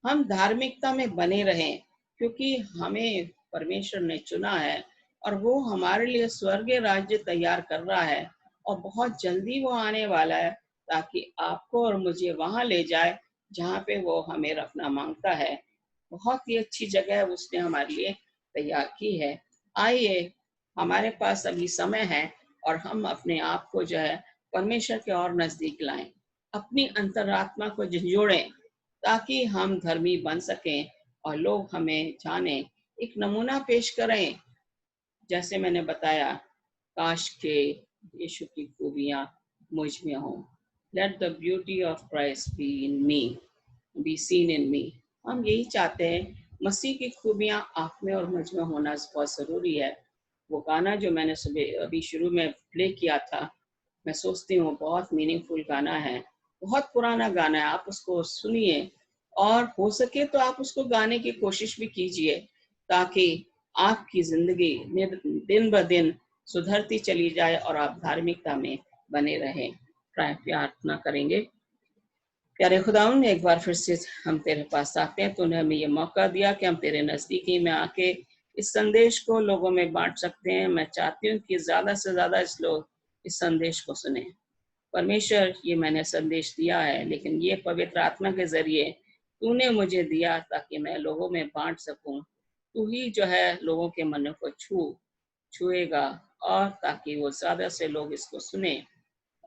हम धार्मिकता में बने रहें, क्योंकि हमें परमेश्वर ने चुना है और वो हमारे लिए स्वर्गीय राज्य तैयार कर रहा है, और बहुत जल्दी वो आने वाला है, ताकि आपको और मुझे वहां ले जाए जहाँ पे वो हमें रखना मांगता है। बहुत ही अच्छी जगह उसने हमारे लिए तैयार की है। आइए, हमारे पास अभी समय है और हम अपने आप को जो है परमेश्वर के और नजदीक लाएं, अपनी अंतरात्मा को जोड़ें, ताकि हम धर्मी बन सकें और लोग हमें जाने, एक नमूना पेश करें। जैसे मैंने बताया, काश के यीशु की खूबियां मुझ में हो। Let the beauty of Christ be in me, be seen in me. हम यही चाहते हैं, मसीह की खूबियां आप में और मुझ में होना बहुत जरूरी है। वो गाना जो मैंने सुबह अभी शुरू में प्ले किया था, मैं सोचती हूँ बहुत मीनिंगफुल गाना है। बहुत पुराना गाना है, आप उसको सुनिए और हो सके तो आप उसको गाने की कोशिश भी कीजिए, ताकि आपकी जिंदगी दिन ब दिन सुधरती चली जाए और आप धार्मिकता में बने रहें। प्रार्थना करेंगे। प्यारे खुदावन, एक बार फिर से हम तेरे पास आते हैं। तूने हमें ये मौका दिया कि हम तेरे नजदीकी में आके इस संदेश को लोगों में बांट सकते हैं। मैं चाहती हूँ कि ज्यादा से ज्यादा लोग इस संदेश को सुने। परमेश्वर, ये मैंने संदेश दिया है, लेकिन ये पवित्र आत्मा के जरिए तूने मुझे दिया ताकि मैं लोगों में बांट सकूं। तू ही जो है लोगों के मन को छुएगा, और ताकि वो ज्यादा से लोग इसको सुने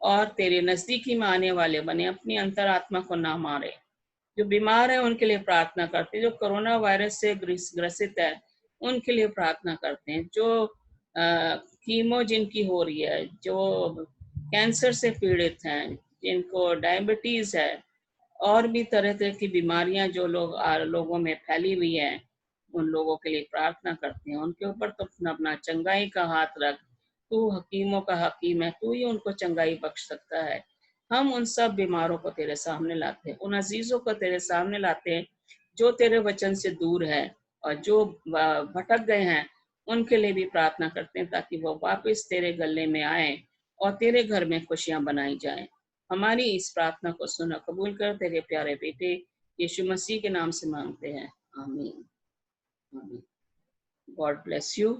और तेरे नजदीकी में आने वाले बने, अपनी अंतरात्मा को ना मारे। जो बीमार है उनके लिए प्रार्थना करते हैं, जो कोरोना वायरस से ग्रसित है उनके लिए प्रार्थना करते हैं, जो कीमो जिनकी हो रही है, जो कैंसर से पीड़ित हैं, जिनको डायबिटीज है, और भी तरह तरह की बीमारियां जो लोगों में फैली हुई है, उन लोगों के लिए प्रार्थना करते हैं। उनके ऊपर तो अपना चंगाई का हाथ रख। तू हकीमों का हकीम है, तू ही उनको चंगाई बख्श सकता है। हम उन सब बीमारों को तेरे सामने लाते हैं, उन अजीजों को तेरे सामने लाते हैं जो तेरे वचन से दूर है और जो भटक गए हैं। उनके लिए भी प्रार्थना करते हैं, ताकि वो वापस तेरे गले में आए और तेरे घर में खुशियां बनाई जाएं। हमारी इस प्रार्थना को सुना कबूल कर, तेरे प्यारे बेटे यीशु मसीह के नाम से मांगते हैं, आमीन। आमीन। God bless you.